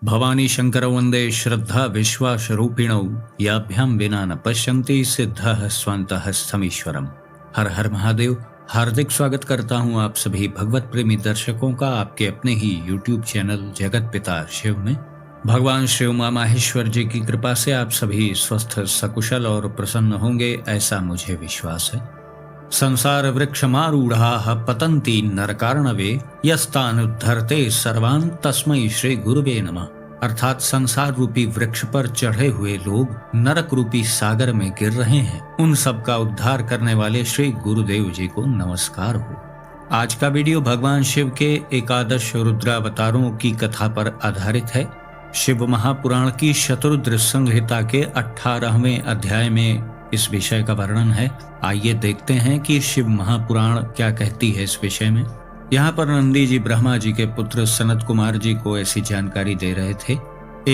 भवानी शंकर वंदे श्रद्धा विश्वास रूपिणौ याभ्यां विना न पश्यन्ति सिद्धः स्वन्तः स्थमीश्वरम। हर हर महादेव। हार्दिक स्वागत करता हूं आप सभी भगवत प्रेमी दर्शकों का आपके अपने ही YouTube चैनल जगत पिता शिव में। भगवान शिव उमा माहेश्वर जी की कृपा से आप सभी स्वस्थ सकुशल और प्रसन्न होंगे, ऐसा मुझे विश्वास है। संसार वृक्षमारूढ़ाः पतन्ति नरकार्णवे यस्तानुद्धरते सर्वान् तस्मै श्री गुरुवे नमः। अर्थात संसार रूपी वृक्ष पर चढ़े हुए लोग नरक रूपी सागर में गिर रहे हैं, उन सब का उद्धार करने वाले श्री गुरुदेव जी को नमस्कार हो। आज का वीडियो भगवान शिव के एकादश रुद्रावतारों की कथा पर आधारित है। शिव महापुराण की शतरुद्र संहिता के 18वें अध्याय में इस विषय का वर्णन है। आइए देखते हैं कि शिव महापुराण क्या कहती है इस विषय में। यहाँ पर नंदी जी ब्रह्मा जी के पुत्र सनत कुमार जी को ऐसी जानकारी दे रहे थे।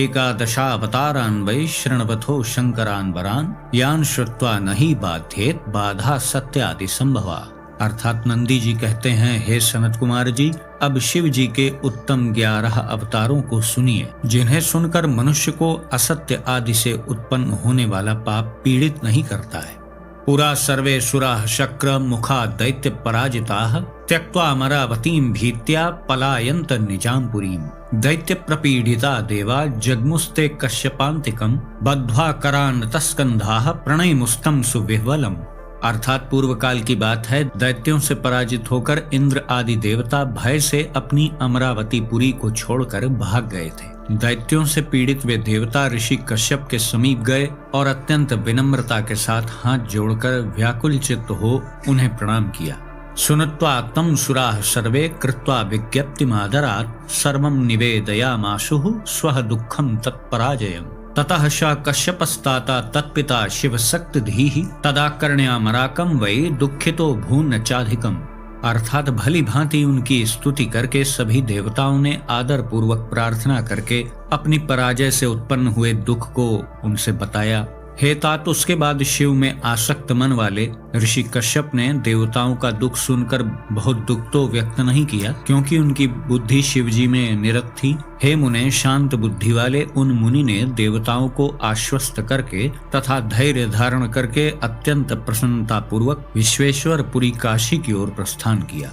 एकादशावतारान् वै शृण्वतो शंकरान् वरान् यान् श्रुत्वा नहि बाध्येत बाधा सत्यादि संभवा। अर्थात नंदी जी कहते हैं, हे सनत कुमार जी, अब शिव जी के उत्तम 11 अवतारों को सुनिए, जिन्हें सुनकर मनुष्य को असत्य आदि से उत्पन्न होने वाला पाप पीड़ित नहीं करता है। पुरा सर्वे सुराः शक्र मुखा दैत्य पराजिताः त्यक्त्वा अमरावतीं भीत्या पलायन्त निजामपुरीम्। दैत्य प्रपीडिता देवा जग्मुस्ते कश्यपान्तिकम् बद्ध्वा करान् तस्कन्धाः प्रणयमुस्तं सुविह्वलम्। अर्थात पूर्व काल की बात है, दैत्यों से पराजित होकर इंद्र आदि देवता भय से अपनी अमरावतीपुरी को छोड़कर भाग गए थे। दैत्यों से पीड़ित वे देवता ऋषि कश्यप के समीप गए और अत्यंत विनम्रता के साथ हाथ जोड़कर व्याकुल चित्त हो उन्हें प्रणाम किया। सुनत्वा तं सुराः सर्वे कृत्वा विज्ञप्तिमादरात् सर्वं निवेदयामाशुः स्वः दुःखं तत्पराजयम्। ततः स कश्यपस्ताता तत्पिता शिवशक्तिधीः तदाकर्ण्यामराकं वै दुःखितो भून्न चाधिकम्। अर्थात भली भांति उनकी स्तुति करके सभी देवताओं ने आदर पूर्वक प्रार्थना करके अपनी पराजय से उत्पन्न हुए दुख को उनसे बताया। हे तात, उसके बाद शिव में आसक्त मन वाले ऋषि कश्यप ने देवताओं का दुख सुनकर बहुत दुख तो व्यक्त नहीं किया, क्योंकि उनकी बुद्धि शिव जी में निरत थी। हे मुने, शांत बुद्धि वाले उन मुनि ने देवताओं को आश्वस्त करके तथा धैर्य धारण करके अत्यंत प्रसन्नता पूर्वक विश्वेश्वरपुरी काशी की ओर प्रस्थान किया।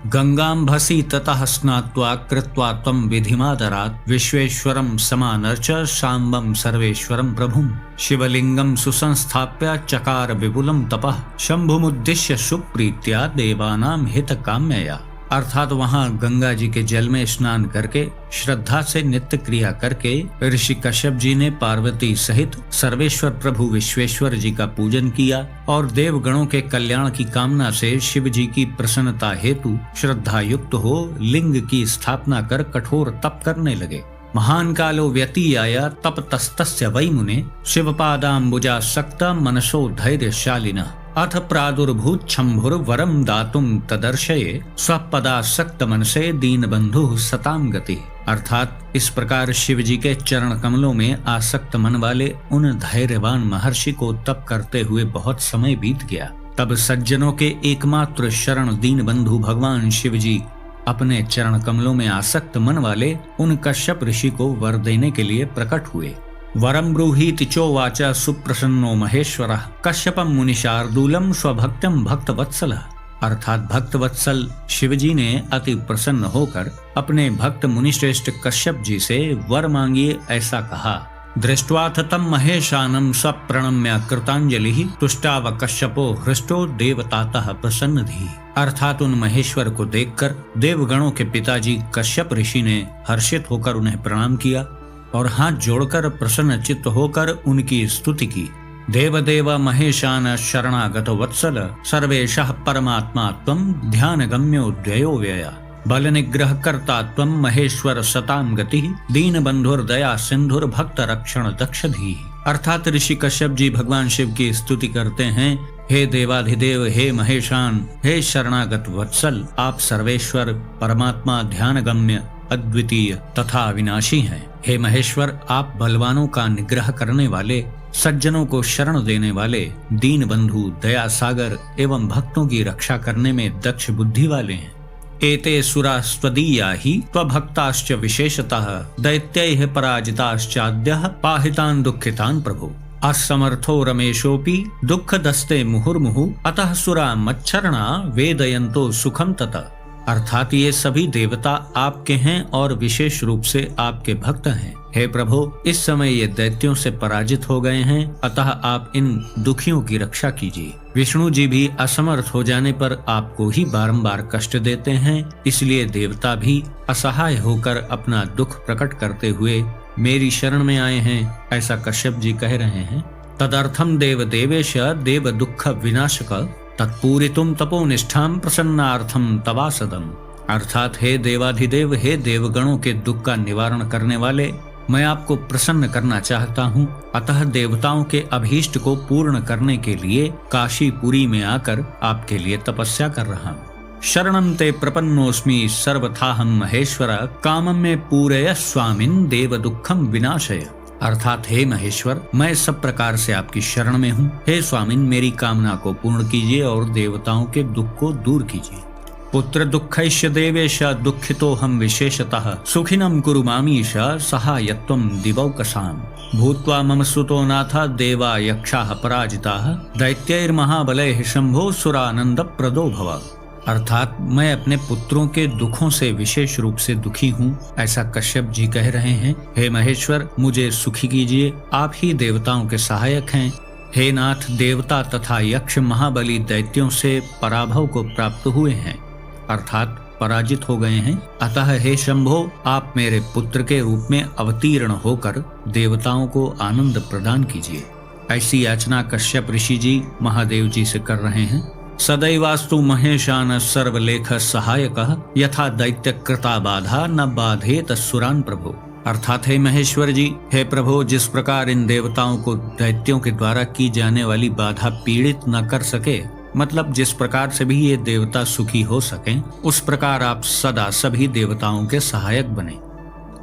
गंगाम्भसि ततः स्नात्वा कृत्वा त्वं विधिमादरात् विश्वेश्वरं समानर्च शाम्बं सर्वेश्वरं प्रभुं। शिवलिंगं सुसंस्थाप्य चकार विपुलं तपः शंभुमुद्दिश्य सुप्रीत्या देवानां हितकाम्यया। अर्थात वहां गंगा जी के जल में स्नान करके श्रद्धा से नित्य क्रिया करके ऋषि कश्यप जी ने पार्वती सहित सर्वेश्वर प्रभु विश्वेश्वर जी का पूजन किया और देवगणों के कल्याण की कामना से शिव जी की प्रसन्नता हेतु श्रद्धा युक्त हो लिंग की स्थापना कर कठोर तप करने लगे। महान कालो व्यतीयाय तपतस्तस्य वै मुने शिवपादाम्बुजासक्त मनसो धैर्यशालिनः अथ प्रादुर्भूत शंभुर वरम दातुम तदर्शये स्वपदासक्त मनसे दीनबंधु सताम गति। अर्थात इस प्रकार शिव जी के चरण कमलों में आसक्त मन वाले उन धैर्यवान महर्षि को तप करते हुए बहुत समय बीत गया। तब सज्जनों के एकमात्र शरण दीनबंधु भगवान शिव जी अपने चरण कमलों में आसक्त मन वाले उन कश्यप ऋषि को वर देने के लिए प्रकट हुए। वरम ब्रूहीति चोवाच सुप्रसन्नो महेश्वरः कश्यपम मुनिशार्दूलम स्वभक्तम भक्तवत्सलः। अर्थात भक्तवत्सल शिवजी ने अति प्रसन्न होकर अपने भक्त मुनिश्रेष्ठ कश्यप जी से वर मांगिए ऐसा कहा। दृष्ट्वाथ तम महेशानम सप्रणम्य कृतांजलि तुष्टाव कश्यपो हृष्टो देवतातः प्रसन्नधि। अर्थात उन महेश्वर को देखकर देवगणों के पिताजी कश्यप ऋषि ने हर्षित होकर उन्हें प्रणाम किया और हाथ जोड़कर प्रसन्न चित्त होकर उनकी स्तुति की। देवदेव महेशान शरणागत वत्सल सर्वेशः परमात्मा त्वं ध्यान गम्यो द्वयो व्यया बल निग्रह कर्ता त्वं महेश्वर सताम गति दीन बंधुर दया सिंधुर भक्त रक्षण दक्षधी। अर्थात ऋषि कश्यप जी भगवान शिव की स्तुति करते हैं, हे देवाधिदेव, हे महेशान, हे शरणागत वत्सल, आप सर्वेश्वर परमात्मा ध्यान गम्य अद्वितीय तथा अविनाशी हैं। हे महेश्वर, आप बलवानों का निग्रह करने वाले, सज्जनों को शरण देने वाले, दीन बंधु, दया सागर एवं भक्तों की रक्षा करने में दक्ष बुद्धि वाले हैं। एते सुरास्त्वदीया हि त्वभक्ताश्च विशेषतः दैत्यैः पराजिताश्चाद्यः पाहितान् दुःखितान् प्रभु। असमर्थो रमेशोऽपि दुःखदस्ते मुहुर्मुहुः अतः सुरा मच्छरणा वेदयन्तो सुखम ततः। अर्थात ये सभी देवता आपके हैं और विशेष रूप से आपके भक्त हैं। हे प्रभु, इस समय ये दैत्यों से पराजित हो गए हैं, अतः आप इन दुखियों की रक्षा कीजिए। विष्णु जी भी असमर्थ हो जाने पर आपको ही बारंबार कष्ट देते हैं, इसलिए देवता भी असहाय होकर अपना दुख प्रकट करते हुए मेरी शरण में आए हैं, ऐसा कश्यप जी कह रहे हैं। तदर्थम देव देवेश देव दुख विनाशक तत्पूरितुम तपोनिष्ठाम प्रसन्नार्थम तवासदम। अर्थात हे देवाधिदेव, हे देवगणों के दुख का निवारण करने वाले, मैं आपको प्रसन्न करना चाहता हूँ, अतः देवताओं के अभीष्ट को पूर्ण करने के लिए काशीपुरी में आकर आपके लिए तपस्या कर रहा हूँ। शरणं ते प्रपन्नोस्मि सर्वथाहं महेश्वर कामं में पूरय स्वामिन् देव दुखम विनाशय। अर्थात हे महेश्वर, मैं सब प्रकार से आपकी शरण में हूँ। हे स्वामिन, मेरी कामना को पूर्ण कीजिए और देवताओं के दुख को दूर कीजिए। पुत्र दुःखैश्च देवेश दुःखितो हम विशेषतः सुखिनं कुरु मामीश सहायत्वं दिवौकसाम्। भूत्वा मम सुतो नाथ देवा यक्षाः पराजिताः दैत्यैर्महाबलैः शंभो सुरानंद प्रदो भव। अर्थात मैं अपने पुत्रों के दुखों से विशेष रूप से दुखी हूँ, ऐसा कश्यप जी कह रहे हैं। हे महेश्वर, मुझे सुखी कीजिए, आप ही देवताओं के सहायक हैं। हे नाथ, देवता तथा यक्ष महाबली दैत्यों से पराभव को प्राप्त हुए हैं, अर्थात पराजित हो गए हैं, अतः हे शंभो, आप मेरे पुत्र के रूप में अवतीर्ण होकर देवताओं को आनंद प्रदान कीजिए। ऐसी याचना कश्यप ऋषि जी महादेव जी से कर रहे हैं। सदैवास्तु महेशान सर्वलेख सहायकः यथा दैत्य कृता बाधा न बाधेत सुरान प्रभु। अर्थात हे महेश्वर जी, हे प्रभु, जिस प्रकार इन देवताओं को दैत्यों के द्वारा की जाने वाली बाधा पीड़ित न कर सके, मतलब जिस प्रकार से भी ये देवता सुखी हो सकें, उस प्रकार आप सदा सभी देवताओं के सहायक बने।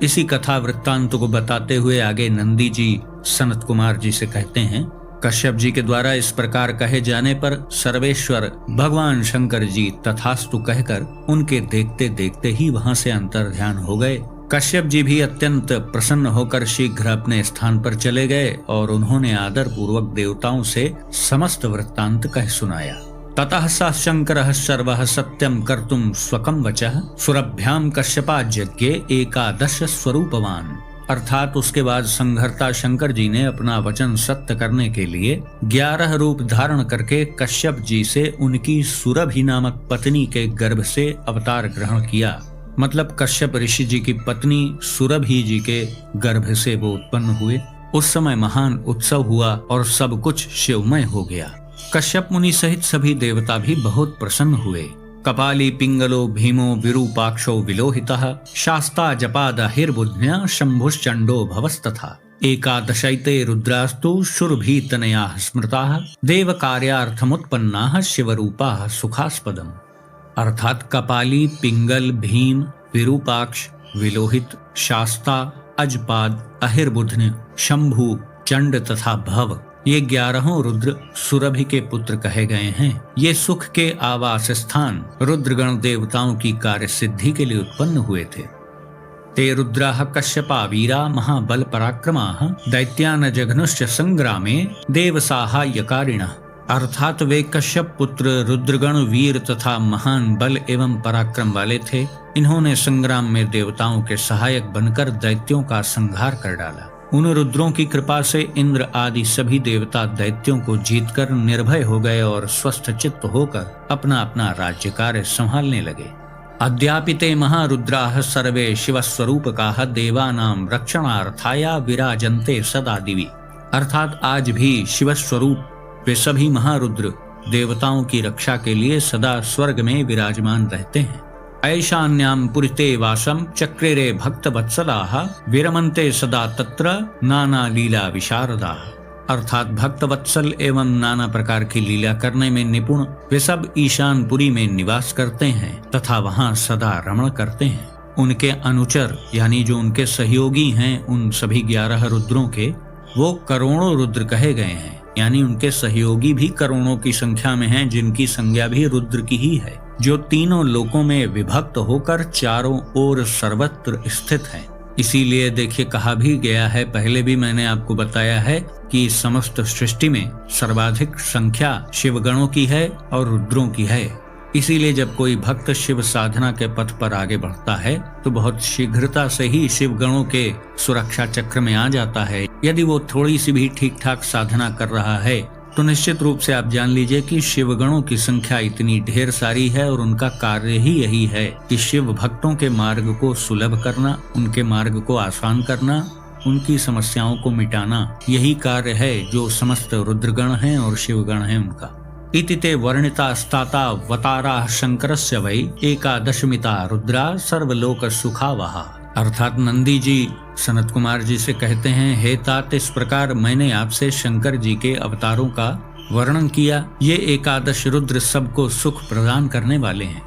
इसी कथा वृत्तांत को बताते हुए आगे नंदी जी सनत कुमार जी से कहते हैं, कश्यप जी के द्वारा इस प्रकार कहे जाने पर सर्वेश्वर भगवान शंकर जी तथास्तु कहकर उनके देखते देखते ही वहां से अंतर्ध्यान हो गए। कश्यप जी भी अत्यंत प्रसन्न होकर शीघ्र अपने स्थान पर चले गए और उन्होंने आदर पूर्वक देवताओं से समस्त वृत्तांत कह सुनाया। ततः स शंकरः सर्वः सत्यं कर्तुं स्वकं वचः सुरभ्यां कश्यपाज्ञे एकादश स्वरूपवान। अर्थात उसके बाद संघर्ता शंकर जी ने अपना वचन सत्य करने के लिए 11 रूप धारण करके कश्यप जी से उनकी सुरभि नामक पत्नी के गर्भ से अवतार ग्रहण किया। मतलब कश्यप ऋषि जी की पत्नी सुरभि जी के गर्भ से वो उत्पन्न हुए। उस समय महान उत्सव हुआ और सब कुछ शिवमय हो गया। कश्यप मुनि सहित सभी देवता भी बहुत प्रसन्न हुए। कपाली पिंगलो भीमो विरूपाक्षो विलोहितः शास्ता जपादहिर्बुध्न्या शंभुश्चंडो भवस्तथा एकादशैते रुद्रास्तु शुरभीतनयाः स्मृताः देव कार्यार्थमुत्पन्नाः शिवरूपाः सुखास्पदम्। अर्थात कपाली, पिंगल, भीम, विरूपाक्ष, विलोहित, शास्ता, अजपाद, अहिर्बुध्न, शंभु, चंड तथा भव, ये 11 रुद्र सुरभि के पुत्र कहे गए हैं। ये सुख के आवास स्थान रुद्रगण देवताओं की कार्य सिद्धि के लिए उत्पन्न हुए थे। ते रुद्राः कश्यपा वीरा महाबल पराक्रमाः दैत्यान जघनुश्च संग्रामे देव साहाय्यकारिणः। अर्थात वे कश्यप पुत्र रुद्रगण वीर तथा महान बल एवं पराक्रम वाले थे। इन्होंने संग्राम में देवताओं के सहायक बनकर दैत्यों का संहार कर डाला। उन रुद्रों की कृपा से इंद्र आदि सभी देवता दैत्यों को जीतकर निर्भय हो गए और स्वस्थ चित्त होकर अपना अपना राज्य कार्य संभालने लगे। अद्यापिते महारुद्राः सर्वे शिवस्वरूपकाः देवानां रक्षणार्थाय विराजन्ते सदा दिवि। अर्थात आज भी शिवस्वरूप वे सभी महारुद्र देवताओं की रक्षा के लिए सदा स्वर्ग में विराजमान रहते हैं। ऐशान्यां पुरिते वासं चक्रेरे भक्तवत्सलाः विरमन्ते सदा तत्र नाना लीला विशारदाः। अर्थात भक्तवत्सल एवं नाना प्रकार की लीला करने में निपुण वे सब ईशानपुरी में निवास करते हैं तथा वहां सदा रमण करते हैं। उनके अनुचर यानी जो उनके सहयोगी हैं उन सभी 11 रुद्रों के, वो करोड़ों रुद्र कहे गए हैं, यानी उनके सहयोगी भी करोड़ों की संख्या में हैं, जिनकी संज्ञा भी रुद्र की ही है। जो तीनों लोकों में विभक्त होकर चारों ओर सर्वत्र स्थित है। इसीलिए देखिए, कहा भी गया है, पहले भी मैंने आपको बताया है कि समस्त सृष्टि में सर्वाधिक संख्या शिवगणों की है और रुद्रों की है। इसीलिए जब कोई भक्त शिव साधना के पथ पर आगे बढ़ता है तो बहुत शीघ्रता से ही शिवगणों के सुरक्षा चक्र में आ जाता है। यदि वो थोड़ी सी भी ठीक ठाक साधना कर रहा है तो निश्चित रूप से आप जान लीजिए कि शिवगणों की संख्या इतनी ढेर सारी है और उनका कार्य ही यही है कि शिव भक्तों के मार्ग को सुलभ करना, उनके मार्ग को आसान करना, उनकी समस्याओं को मिटाना। यही कार्य है जो समस्त रुद्रगण हैं और शिवगण हैं उनका। इति ते वर्णिता स्ताता वतारा शंकरस्य वै एकादशमिता रुद्रा सर्वलोक सुखावहा। अर्थात नंदी जी सनत कुमार जी से कहते हैं, हे तात, इस प्रकार मैंने आपसे शंकर जी के अवतारों का वर्णन किया। ये एकादश रुद्र सबको सुख प्रदान करने वाले हैं।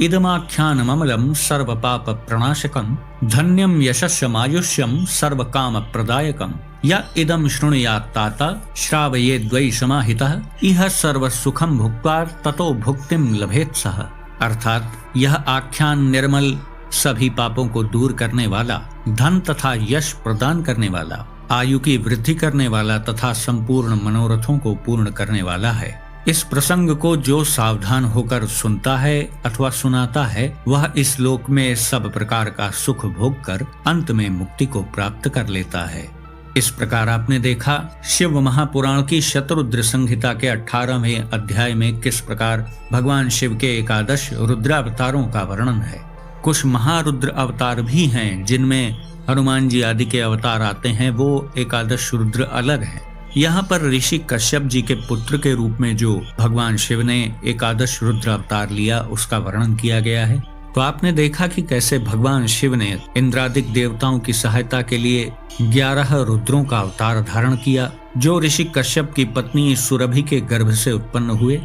इदमाख्यानम अमलम सर्व पाप प्रणाशकम धन्यम यशस्यमायुष्यम सर्व काम प्रदायकम या इदम शृणुयात् ताता श्रावयेद् वै समाहितः इह सर्व सुखम भुक्त्वा ततो भुक्तिम लभेत सः। अर्थात यह आख्यान निर्मल, सभी पापों को दूर करने वाला, धन तथा यश प्रदान करने वाला, आयु की वृद्धि करने वाला तथा संपूर्ण मनोरथों को पूर्ण करने वाला है। इस प्रसंग को जो सावधान होकर सुनता है अथवा सुनाता है वह इस लोक में सब प्रकार का सुख भोग कर अंत में मुक्ति को प्राप्त कर लेता है। इस प्रकार आपने देखा शिव महापुराण की शतरुद्र संहिता के 18वें अध्याय में किस प्रकार भगवान शिव के एकादश रुद्रावतारों का वर्णन है। कुछ महारुद्र अवतार भी हैं जिनमें हनुमान जी आदि के अवतार आते हैं, वो एकादश रुद्र अलग है। यहाँ पर ऋषि कश्यप जी के पुत्र के रूप में जो भगवान शिव ने एकादश रुद्र अवतार लिया उसका वर्णन किया गया है। तो आपने देखा कि कैसे भगवान शिव ने इंद्रादिक देवताओं की सहायता के लिए 11 रुद्रों का अवतार धारण किया, जो ऋषि कश्यप की पत्नी सुरभि के गर्भ से उत्पन्न हुए।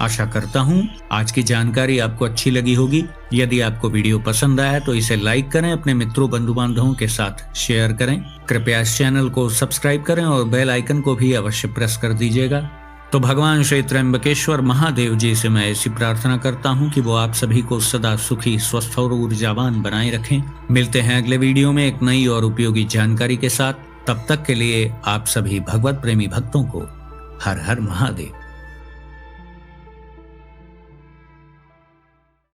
आशा करता हूँ आज की जानकारी आपको अच्छी लगी होगी। यदि आपको वीडियो पसंद आया तो इसे लाइक करें, अपने मित्रों बंधु बांधवों के साथ शेयर करें। कृपया इस चैनल को सब्सक्राइब करें और बेल आइकन को भी अवश्य प्रेस कर दीजिएगा। तो भगवान श्री त्र्यंबकेश्वर महादेव जी से मैं ऐसी प्रार्थना करता हूँ कि वो आप सभी को सदा सुखी, स्वस्थ और ऊर्जावान बनाए रखें। मिलते हैं अगले वीडियो में एक नई और उपयोगी जानकारी के साथ। तब तक के लिए आप सभी भगवत प्रेमी भक्तों को हर हर महादेव।